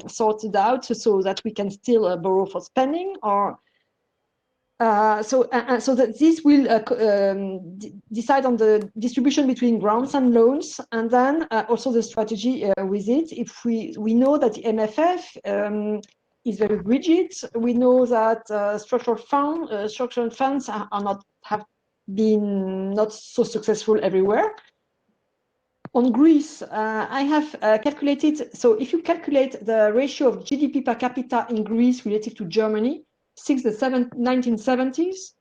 sorted out so that we can still borrow for spending, or so that this will decide on the distribution between grants and loans, and then also the strategy with it. If we know that the MFF is very rigid. We know that structural funds have been not so successful everywhere. On Greece, I have calculated, so if you calculate the ratio of GDP per capita in Greece relative to Germany since the 1970s,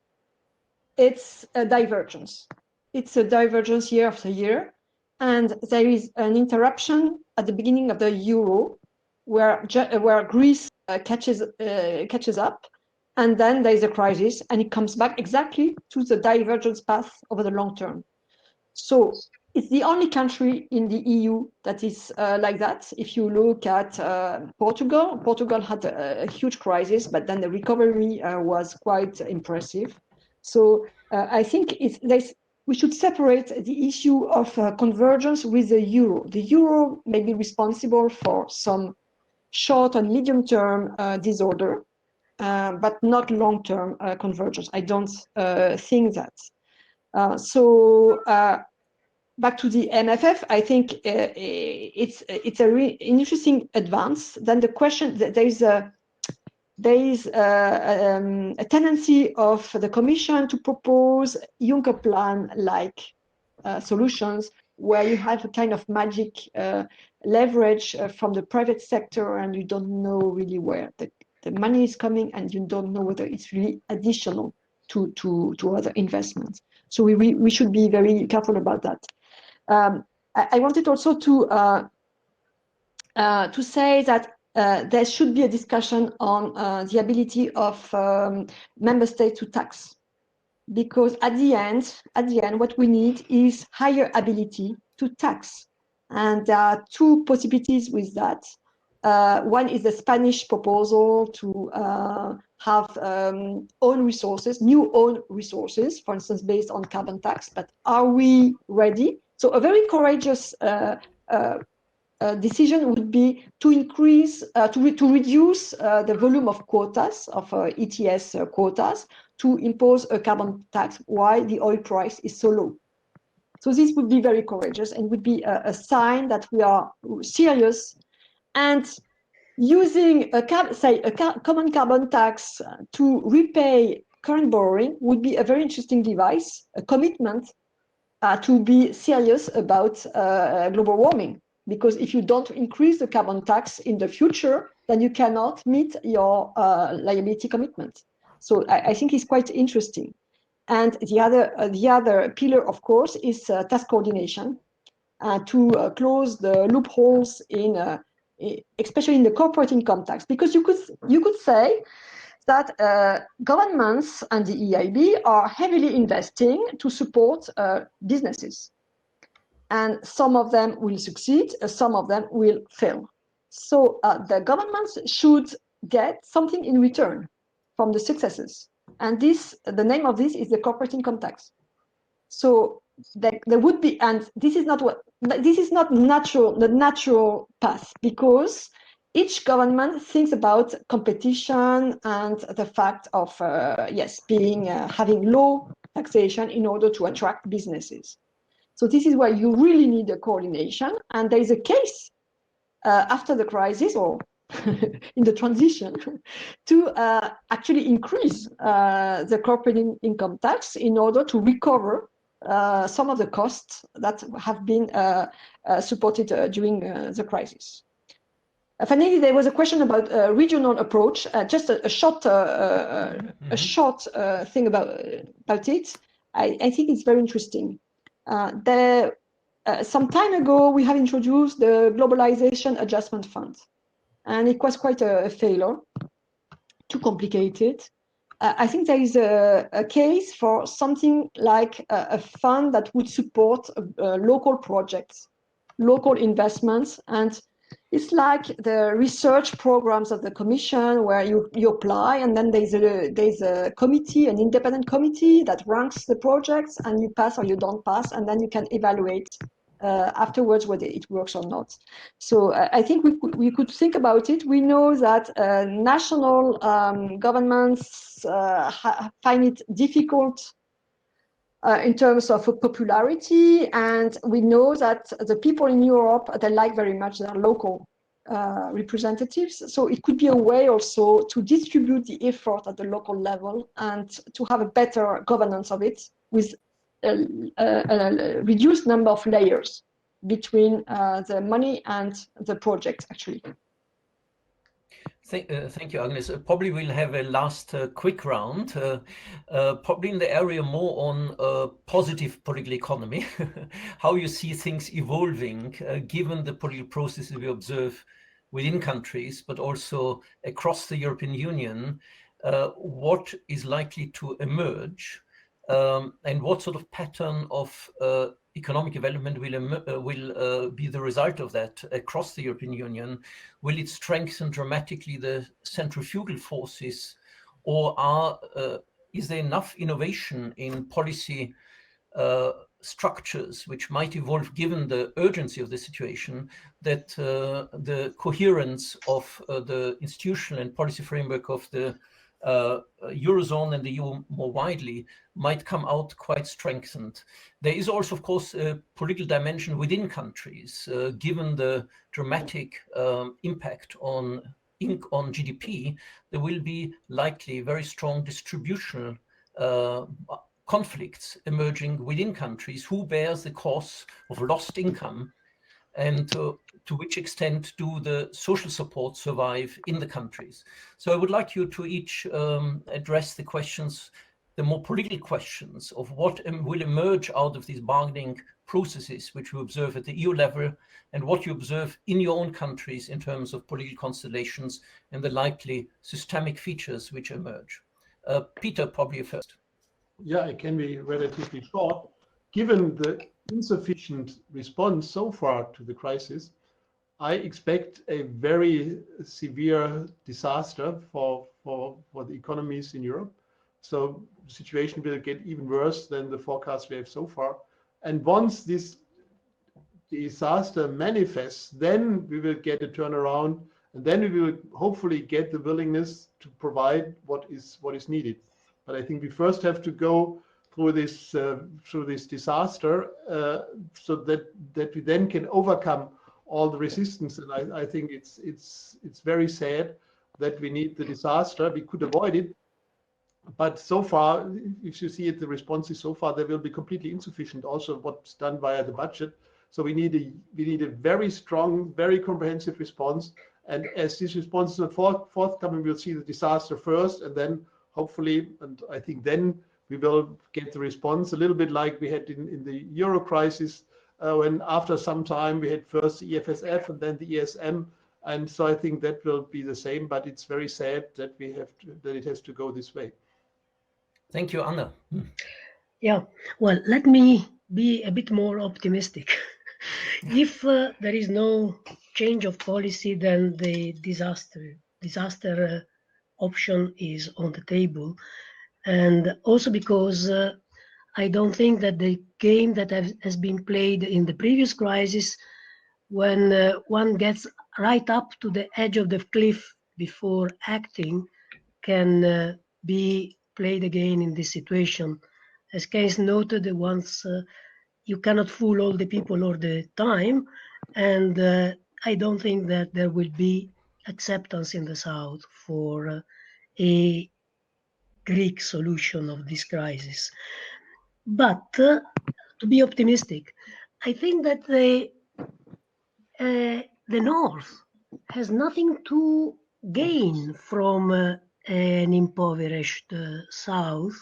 it's a divergence. It's a divergence year after year. And there is an interruption at the beginning of the euro where Greece catches up. And then there is a crisis and it comes back exactly to the divergence path over the long term. So it's the only country in the EU that is like that. If you look at Portugal had a huge crisis, but then the recovery was quite impressive. So I think we should separate the issue of convergence with the euro. The euro may be responsible for some short and medium-term disorder, but not long-term convergence. I don't think that. Back to the MFF, I think it's an interesting advance. Then the question, there is a tendency of the Commission to propose Juncker plan-like solutions where you have a kind of magic leverage from the private sector and you don't know really where the money is coming and you don't know whether it's really additional to other investments. So we should be very careful about that. I wanted also to say that there should be a discussion on the ability of member states to tax, because at the end, what we need is higher ability to tax, and there are two possibilities with that. One is the Spanish proposal to have own resources, new own resources, for instance, based on carbon tax. But are we ready? So a very courageous decision would be to increase, to reduce the volume of quotas, of ETS quotas, to impose a carbon tax while the oil price is so low. So this would be very courageous and would be a sign that we are serious. And using a common carbon tax to repay current borrowing would be a very interesting device, a commitment to be serious about global warming. Because if you don't increase the carbon tax in the future, then you cannot meet your liability commitment. So I think it's quite interesting. And the other pillar, of course, is tax coordination to close the loopholes in, especially in the corporate income tax. Because you could say that governments and the EIB are heavily investing to support businesses. And some of them will succeed, some of them will fail. So the governments should get something in return from the successes. And the name of this is the corporate income tax. So there would be, and this is not the natural path, because each government thinks about competition and the fact of having low taxation in order to attract businesses. So this is where you really need a coordination, and there is a case after the crisis or in the transition to actually increase the corporate income tax in order to recover some of the costs that have been supported during the crisis. Finally, there was a question about a regional approach. Just a short thing about it. I think it's very interesting. Some time ago, we have introduced the Globalization Adjustment Fund, and it was quite a failure, too complicated. I think there is a case for something like a fund that would support local projects, local investments, and it's like the research programs of the Commission where you apply, and then there's a committee, an independent committee that ranks the projects, and you pass or you don't pass, and then you can evaluate afterwards whether it works or not. So I think we could think about it. We know that national governments find it difficult in terms of popularity, and we know that the people in Europe, they like very much their local representatives. So it could be a way also to distribute the effort at the local level and to have a better governance of it with a reduced number of layers between the money and the project, actually. Thank you, Agnes. Probably we'll have a last quick round, probably in the area more on positive political economy, how you see things evolving given the political processes we observe within countries, but also across the European Union, what is likely to emerge and what sort of pattern of economic development will be the result of that across the European Union? Will it strengthen dramatically the centrifugal forces, or is there enough innovation in policy structures which might evolve given the urgency of the situation, that the coherence of the institutional and policy framework of the Eurozone and the EU more widely might come out quite strengthened? There is also, of course, a political dimension within countries, given the dramatic impact on GDP. There will be likely very strong distributional conflicts emerging within countries. Who bears the cost of lost income, and to which extent do the social support survive in the countries? So I would like you to each address the questions, the more political questions of what will emerge out of these bargaining processes which you observe at the EU level, and what you observe in your own countries in terms of political constellations and the likely systemic features which emerge. Peter, probably first. Yeah, it can be relatively short. Given the insufficient response so far to the crisis, I expect a very severe disaster for the economies in Europe. So the situation will get even worse than the forecast we have so far. And once this disaster manifests, then we will get a turnaround, and then we will hopefully get the willingness to provide what is needed. But I think we first have to go through this disaster, so that we then can overcome all the resistance. And I think it's very sad that we need the disaster. We could avoid it, but so far, if you see it, the responses so far, they will be completely insufficient. Also, what's done via the budget. So we need a very strong, very comprehensive response. And as this response is not forthcoming, we'll see the disaster first, and then hopefully, and I think then we will get the response a little bit like we had in the Euro crisis, when after some time we had first the EFSF and then the ESM. And so I think that will be the same, but it's very sad that it has to go this way. Thank you, Anna. Yeah, well, let me be a bit more optimistic. If there is no change of policy, then the disaster option is on the table. And also because I don't think that the game that has been played in the previous crisis, when one gets right up to the edge of the cliff before acting, can be played again in this situation. As Keynes noted, once you cannot fool all the people all the time, and I don't think that there will be acceptance in the South for a Greek solution of this crisis. But to be optimistic, I think that the North has nothing to gain from an impoverished South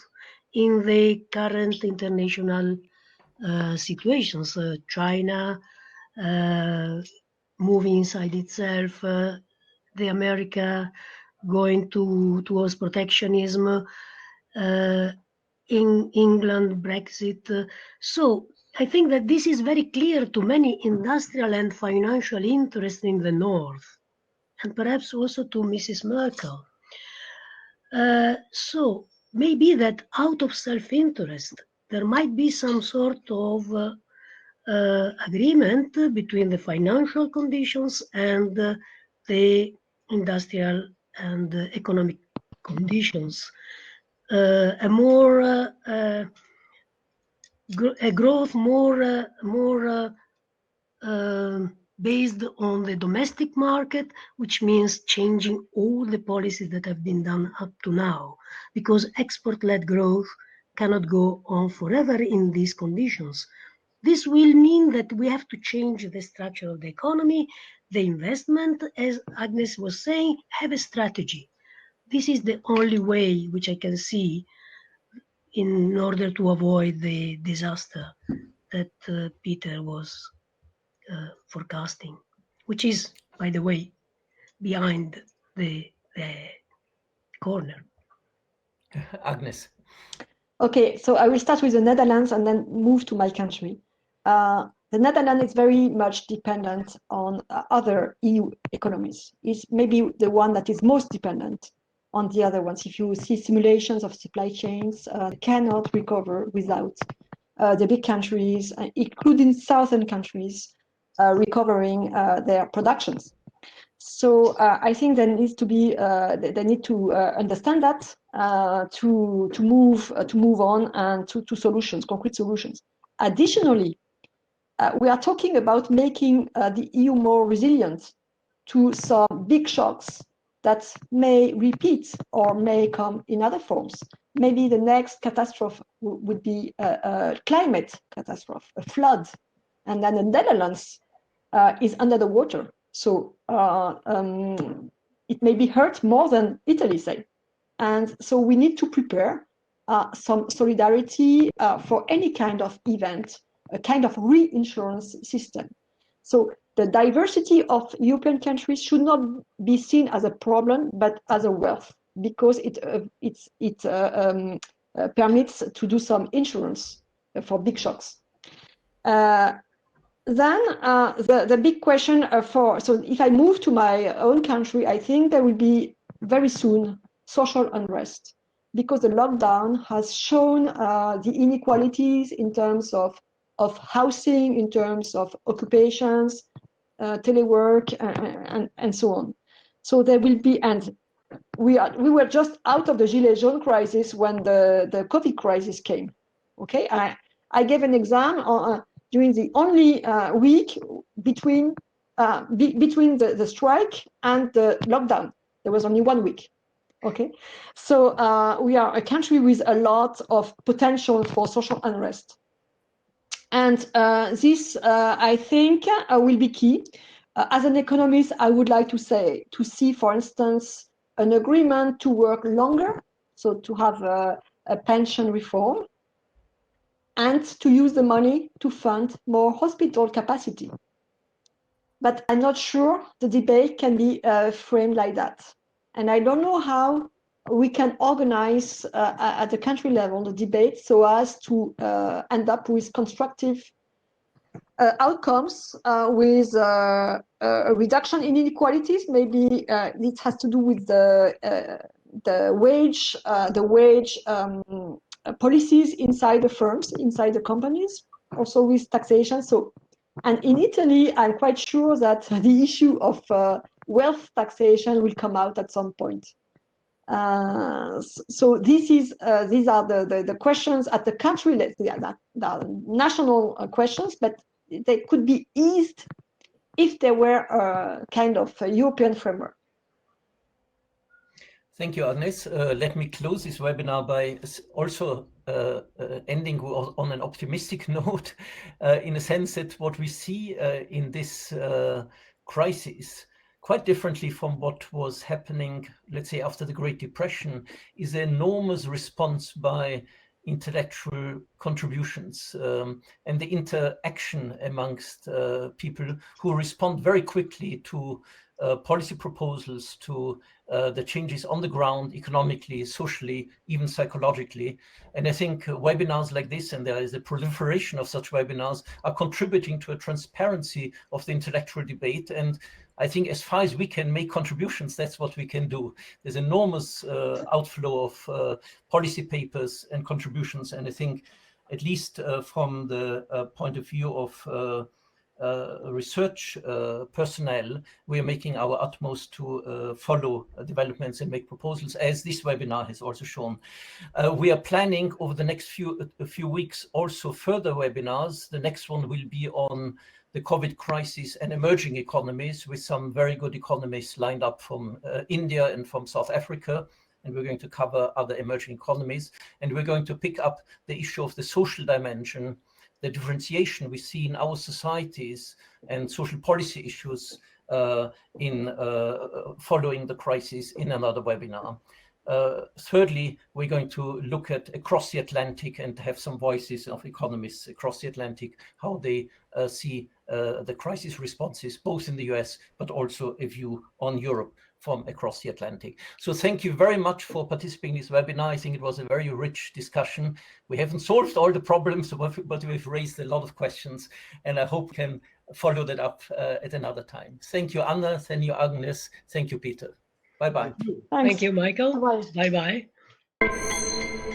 in the current international situations. China moving inside itself, the America going towards protectionism, in England, Brexit. So I think that this is very clear to many industrial and financial interests in the North, and perhaps also to Mrs. Merkel. So maybe that out of self-interest, there might be some sort of agreement between the financial conditions and the industrial and economic conditions. A growth more based on the domestic market, which means changing all the policies that have been done up to now, because export-led growth cannot go on forever in these conditions. This will mean that we have to change the structure of the economy, the investment, as Agnes was saying, have a strategy. This is the only way which I can see in order to avoid the disaster that Peter was forecasting, which is, by the way, behind the corner. Agnes. Okay, so I will start with the Netherlands and then move to my country. The Netherlands is very much dependent on other EU economies. It's maybe the one that is most dependent on the other ones. If you see simulations of supply chains, cannot recover without the big countries, including southern countries, recovering their productions. So I think there needs to be they need to understand that to move on and to solutions, concrete solutions. Additionally, we are talking about making the EU more resilient to some big shocks that may repeat or may come in other forms. Maybe the next catastrophe would be a climate catastrophe, a flood, and then the Netherlands is under the water. So it may be hurt more than Italy, say. And so we need to prepare some solidarity for any kind of event, a kind of reinsurance system. So the diversity of European countries should not be seen as a problem, but as a wealth, because it permits to do some insurance for big shocks. Then the big question so if I move to my own country, I think there will be very soon social unrest, because the lockdown has shown the inequalities in terms of housing, in terms of occupations, telework, and so on. So there will be, and we were just out of the Gilets jaunes crisis when the COVID crisis came. Okay, I gave an exam during the only week between the strike and the lockdown. There was only 1 week. Okay, so we are a country with a lot of potential for social unrest, and this I think will be key. As an economist, I would like to see, for instance, an agreement to work longer, so to have a pension reform, and to use the money to fund more hospital capacity. But I'm not sure the debate can be framed like that. And I don't know how we can organize at the country level the debate so as to end up with constructive outcomes, with a reduction in inequalities. Maybe it has to do with the wage policies inside the firms, inside the companies, also with taxation. So, and in Italy, I'm quite sure that the issue of wealth taxation will come out at some point. So these are the questions at the country level, the national questions, but they could be eased if there were a kind of a European framework. Thank you, Agnes. Let me close this webinar by also ending on an optimistic note, in a sense that what we see in this crisis, quite differently from what was happening, let's say, after the Great Depression, is an enormous response by intellectual contributions and the interaction amongst people who respond very quickly to policy proposals, to the changes on the ground, economically, socially, even psychologically. And I think webinars like this, and there is a proliferation of such webinars, are contributing to a transparency of the intellectual debate. And I think as far as we can make contributions, that's what we can do. There's enormous outflow of policy papers and contributions. And I think, at least from the point of view of research personnel, we are making our utmost to follow developments and make proposals, as this webinar has also shown. We are planning over the next few weeks also further webinars. The next one will be on the COVID crisis and emerging economies, with some very good economists lined up from India and from South Africa. And we're going to cover other emerging economies. And we're going to pick up the issue of the social dimension, the differentiation we see in our societies and social policy issues in following the crisis in another webinar. Thirdly, we're going to look at across the Atlantic and have some voices of economists across the Atlantic, how they see the crisis responses, both in the US, but also a view on Europe from across the Atlantic. So thank you very much for participating in this webinar. I think it was a very rich discussion. We haven't solved all the problems, but we've raised a lot of questions, and I hope we can follow that up at another time. Thank you, Anna. Thank you, Agnes. Thank you, Peter. Bye-bye. Thank you, Michael. Bye-bye. Bye-bye.